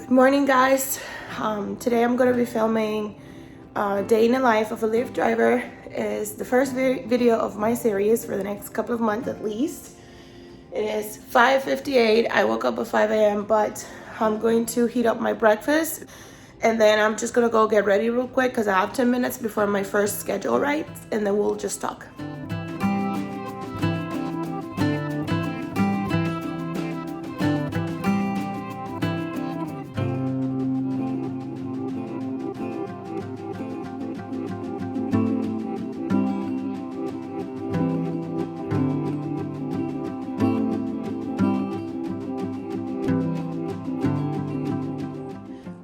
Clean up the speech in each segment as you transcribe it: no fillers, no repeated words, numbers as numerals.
Good morning, guys. Today I'm going to be filming day in the life of a Lyft driver. Is the first video of my series for the next couple of months at least. It is 5:58. I woke up at 5 a.m. but I'm going to heat up my breakfast and then I'm just going to go get ready real quick because I have 10 minutes before my first schedule rides, and then we'll just talk.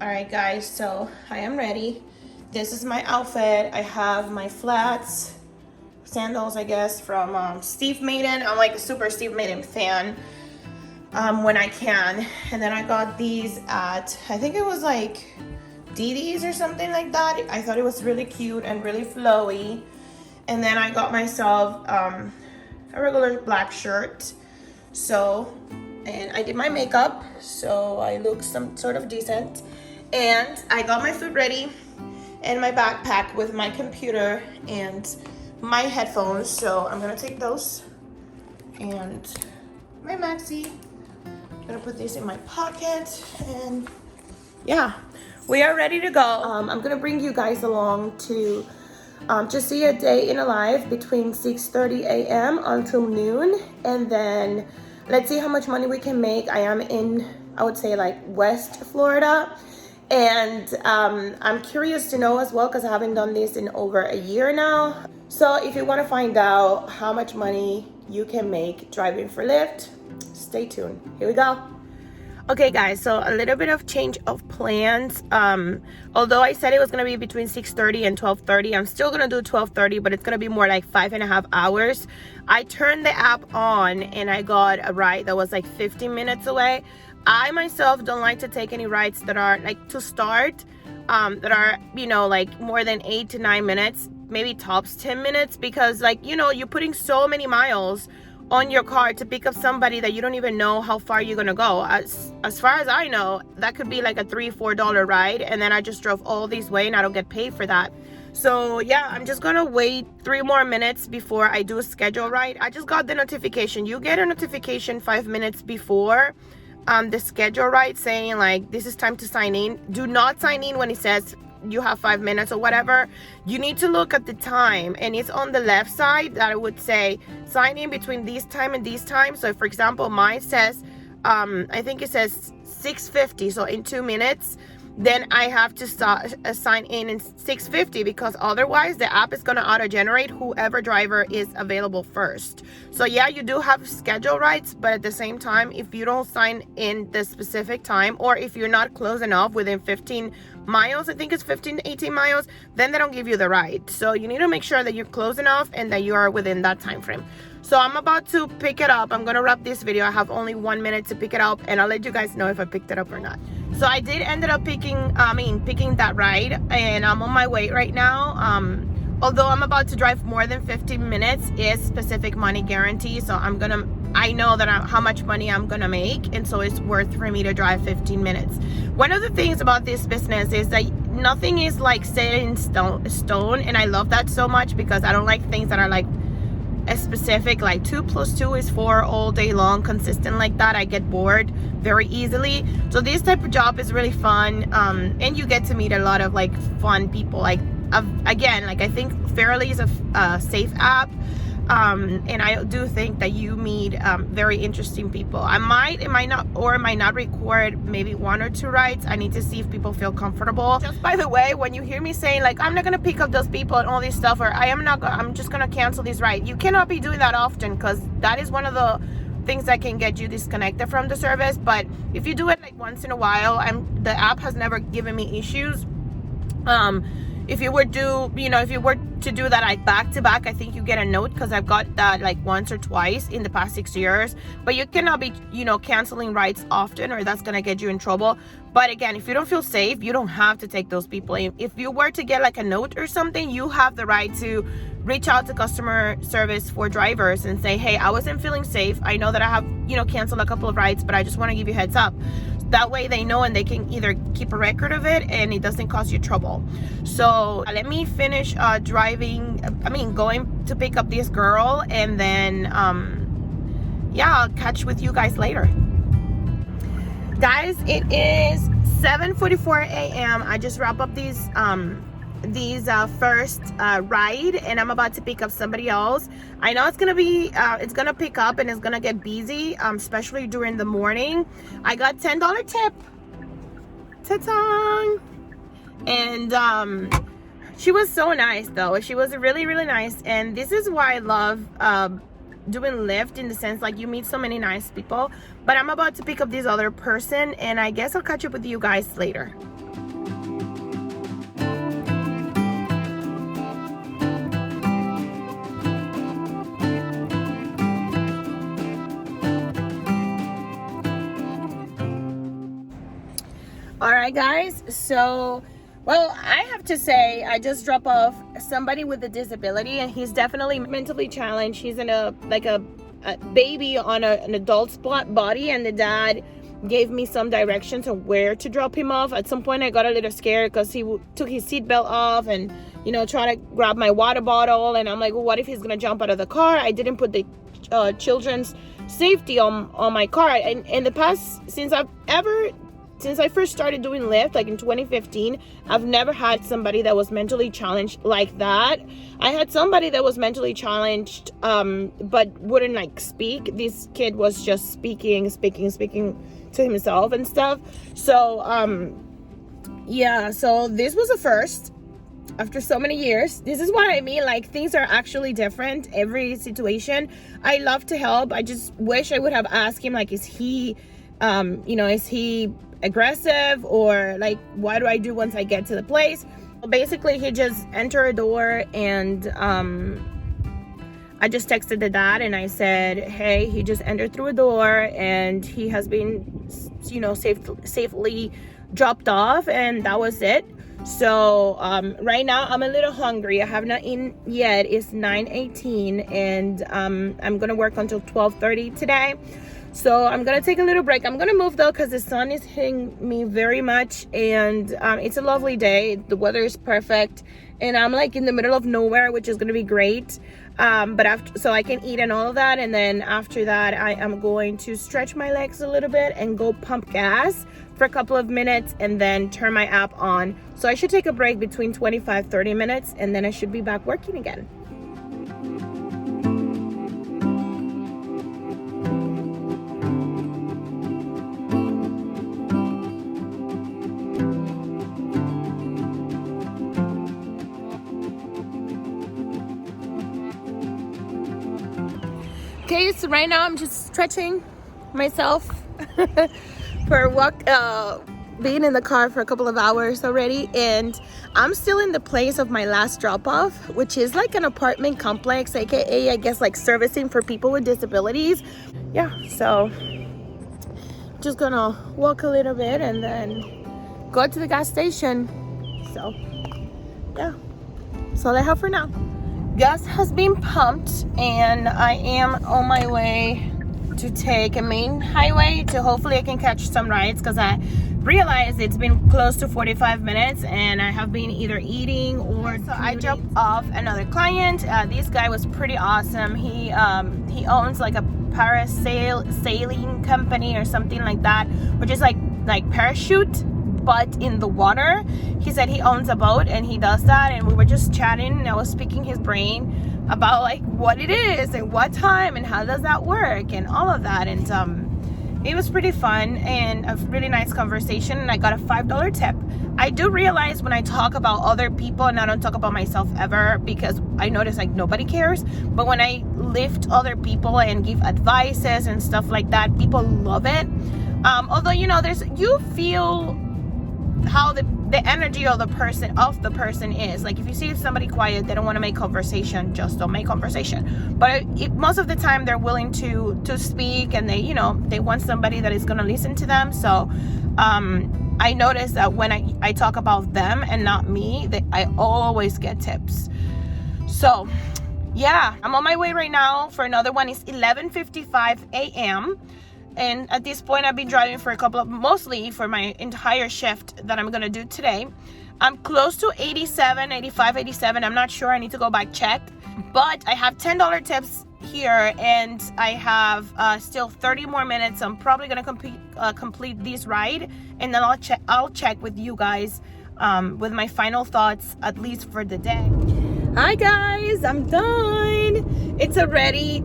Alright guys, so I am ready. This is my outfit. I have my flats, sandals I guess from Steve Madden. I'm like a super Steve Madden fan when I can. And then I got these at, I think it was like DD's or something like that. I thought it was really cute and really flowy. And then I got myself a regular black shirt. And I did my makeup, so I look some sort of decent. And I got my food ready and my backpack with my computer and my headphones. So I'm gonna take those and my maxi. I'm gonna put these in my pocket, and yeah, we are ready to go. I'm gonna bring you guys along to just see a day in a life between 6:30 a.m. until noon, and then let's see how much money we can make. I am in, I would say, like West Florida. And I'm curious to know as well, because I haven't done this in over a year now. So if you want to find out how much money you can make driving for Lyft, stay tuned. Here we go. Okay guys, so a little bit of change of plans. Although I said it was going to be between 6:30 and 12:30, I'm still going to do 12:30, but it's going to be more like 5.5 hours. I turned the app on and I got a ride that was like 15 minutes away. I myself don't like to take any rides that are like, to start, that are, you know, like more than 8 to 9 minutes, maybe tops 10 minutes, because like, you know, you're putting so many miles on your car to pick up somebody that you don't even know how far you're gonna go. As far as I know, that could be like a $3-4 ride, and then I just drove all this way and I don't get paid for that. So yeah, I'm just gonna wait 3 more minutes before I do a schedule ride. I just got the notification. You get a notification 5 minutes before the schedule ride saying like, this is time to sign in. Do not sign in when it says you have 5 minutes or whatever. You need to look at the time, and it's on the left side that I would say sign in between this time and this time. So for example, mine says I think it says 6:50, so in 2 minutes. Then I have to start sign in 6:50, because otherwise the app is going to auto generate whoever driver is available first. So yeah, you do have schedule rides, but at the same time, if you don't sign in the specific time, or if you're not close enough within 15 miles, I think it's 15 to 18 miles, then they don't give you the ride. So you need to make sure that you're close enough and that you are within that time frame. So I'm about to pick it up. I'm gonna wrap this video. I have only 1 minute to pick it up, and I'll let you guys know if I picked it up or not. So I did ended up picking that ride, and I'm on my way right now. Although I'm about to drive more than 15 minutes, is specific money guarantee. So I know that how much money I'm gonna make, and so it's worth for me to drive 15 minutes. One of the things about this business is that nothing is like set in stone, and I love that so much, because I don't like things that are like a specific, like 2 + 2 is 4 all day long, consistent like that. I get bored very easily. So this type of job is really fun, and you get to meet a lot of like fun people. Like again, like I think Fairly is a safe app, and I do think that you meet very interesting people. It might not record maybe 1 or 2 rides. I need to see if people feel comfortable. Just by the way, when you hear me saying like I'm not gonna pick up those people and all this stuff, or I'm just gonna cancel this ride, you cannot be doing that often, because that is one of the things that can get you disconnected from the service. But if you do it like once in a while, the app has never given me issues. If you were to do that like back to back, I think you get a note, because I've got that like once or twice in the past 6 years. But you cannot be, canceling rides often, or that's gonna get you in trouble. But again, if you don't feel safe, you don't have to take those people. If you were to get like a note or something, you have the right to reach out to customer service for drivers and say, hey, I wasn't feeling safe. I know that I have, canceled a couple of rides, but I just want to give you a heads up. that way they know and they can either keep a record of it and it doesn't cause you trouble. So let me finish going to pick up this girl, and then yeah, I'll catch with you guys later. Guys, it is 7:44 a.m. I just wrap up these first ride, and I'm about to pick up somebody else. I know it's gonna pick up and it's gonna get busy, especially during the morning. I got $10 tip. Ta-ta! And she was so nice though. She was really, really nice, and this is why I love doing Lyft, in the sense like you meet so many nice people. But I'm about to pick up this other person, and I guess I'll catch up with you guys later. All right, guys, so well, I have to say, I just dropped off somebody with a disability, and he's definitely mentally challenged. He's in a baby on an adult's body, and the dad gave me some directions on where to drop him off. At some point I got a little scared because he took his seatbelt off and, you know, trying to grab my water bottle, and I'm like, well, what if he's gonna jump out of the car? I didn't put the children's safety on my car. And in the past, since I first started doing Lyft, like in 2015, I've never had somebody that was mentally challenged like that. I had somebody that was mentally challenged, but wouldn't like speak. This kid was just speaking to himself and stuff. So, yeah, so this was a first after so many years. This is what I mean, like things are actually different every situation. I love to help. I just wish I would have asked him, like, is he aggressive, or like, what do I do once I get to the place? Basically, he just entered a door, and I just texted the dad and I said, hey, he just entered through a door and he has been, you know, safely dropped off, and that was it. So right now I'm a little hungry. I have not eaten yet. It's 9:18, and I'm gonna work until 12:30 today. So I'm gonna take a little break. I'm gonna move though, because the sun is hitting me very much, and it's a lovely day. The weather is perfect, and I'm like in the middle of nowhere, which is gonna be great. So I can eat and all of that, and then after that I am going to stretch my legs a little bit and go pump gas for a couple of minutes, and then turn my app on. So I should take a break between 25-30 minutes, and then I should be back working again. Okay, so right now I'm just stretching myself for a walk, being in the car for a couple of hours already, and I'm still in the place of my last drop-off, which is like an apartment complex, aka I guess like servicing for people with disabilities. Yeah, so just gonna walk a little bit and then go to the gas station. So yeah, that's all I have for now. Gas has been pumped, and I am on my way to take a main highway to hopefully I can catch some rides, because I realized it's been close to 45 minutes and I have been either eating or so I dropped off another client. This guy was pretty awesome. He owns like a parasailing company or something like that, which is like parachute but in the water. He said he owns a boat and he does that, and we were just chatting and I was picking his brain about like what it is and what time and how does that work and all of that, and it was pretty fun and a really nice conversation, and I got a $5 tip. I do realize when I talk about other people, and I don't talk about myself ever, because I notice like nobody cares, but when I lift other people and give advices and stuff like that, people love it. Although, you know, you feel how the energy of the person is. Like if you see somebody quiet, they don't want to make conversation, just don't make conversation. But most of the time they're willing to speak, and they want somebody that is going to listen to them. So I notice that when I talk about them and not me, that I always get tips. So yeah, I'm on my way right now for another one. It's 11:55 a.m. And at this point, I've been driving for mostly for my entire shift that I'm gonna do today. I'm close to 87, 85, 87. I'm not sure, I need to go back check. But I have $10 tips here, and I have still 30 more minutes. I'm probably gonna complete this ride, and then I'll check with you guys with my final thoughts, at least for the day. Hi guys, I'm done. It's already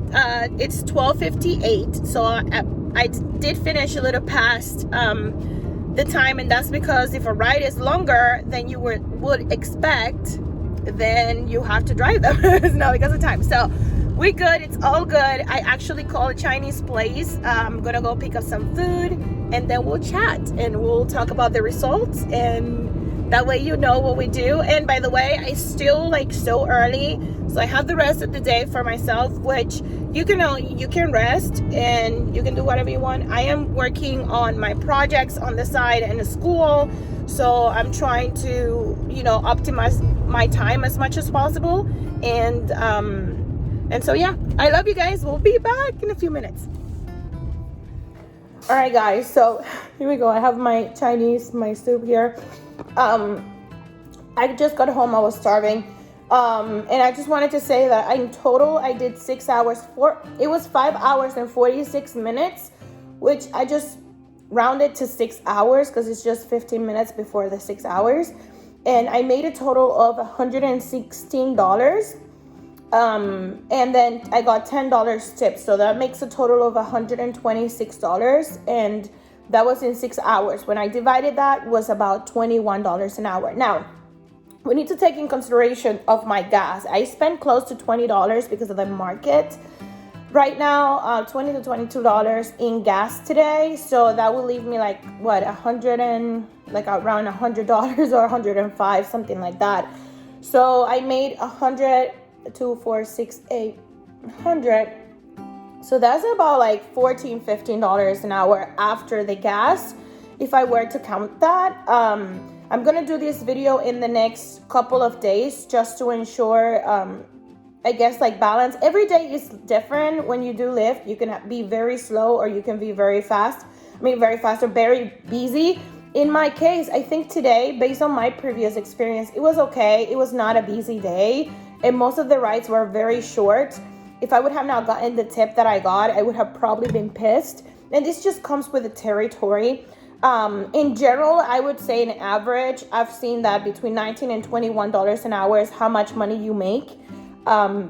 it's 12:58, so I did finish a little past the time, and that's because if a ride is longer than you would expect, then you have to drive them. It's not because of time. So we're good, it's all good. I actually called a Chinese place. I'm gonna go pick up some food, and then we'll chat and we'll talk about the results, and that way you know what we do. And by the way, I still so early, so I have the rest of the day for myself, which you can rest and you can do whatever you want. I am working on my projects on the side and the school, so I'm trying to optimize my time as much as possible. And so yeah, I love you guys. We'll be back in a few minutes. All right guys, so here we go. I have my soup here. I just got home, I was starving, and I just wanted to say that in total I did 6 hours. It was 5 hours and 46 minutes, which I just rounded to 6 hours because it's just 15 minutes before the 6 hours, and I made a total of $116. And then I got $10 tips, so that makes a total of $126, and that was in 6 hours. When I divided that, it was about $21 an hour. Now, we need to take in consideration of my gas. I spent close to $20 because of the market right now, $20 to $22 in gas today. So that will leave me around $100 or $105, something like that. So I made 100, 2, 4, 6, 8, 100. So that's about $14, $15 an hour after the gas, if I were to count that. I'm gonna do this video in the next couple of days just to ensure, I guess, balance. Every day is different when you do Lyft. You can be very slow or you can be very fast. Very fast or very busy. In my case, I think today, based on my previous experience, it was okay. It was not a busy day, and most of the rides were very short. If I would have not gotten the tip that I got, I would have probably been pissed. And this just comes with the territory. In general, I would say an average, I've seen that between $19 and $21 an hour is how much money you make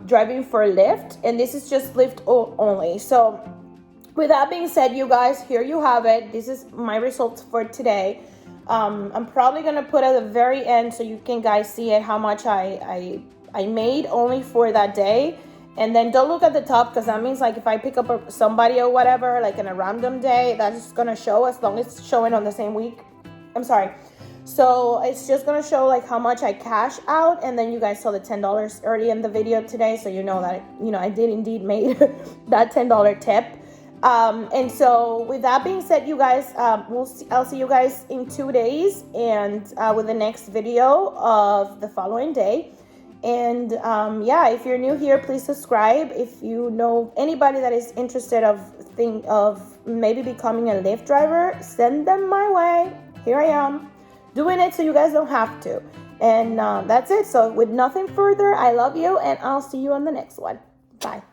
driving for Lyft. And this is just Lyft only. So with that being said, you guys, here you have it. This is my results for today. I'm probably going to put at the very end so you can guys see it, how much I made only for that day. And then don't look at the top, because that means if I pick up somebody or whatever, in a random day, that's just going to show as long as it's showing on the same week. I'm sorry. So it's just going to show how much I cash out. And then you guys saw the $10 early in the video today. So you know that, I did indeed made that $10 tip. And so with that being said, you guys, I'll see you guys in 2 days, and with the next video of the following day. And yeah, if you're new here, please subscribe. If you know anybody that is interested of maybe becoming a Lyft driver, send them my way. Here I am doing it so you guys don't have to. And that's it. So with nothing further, I love you, and I'll see you on the next one. Bye.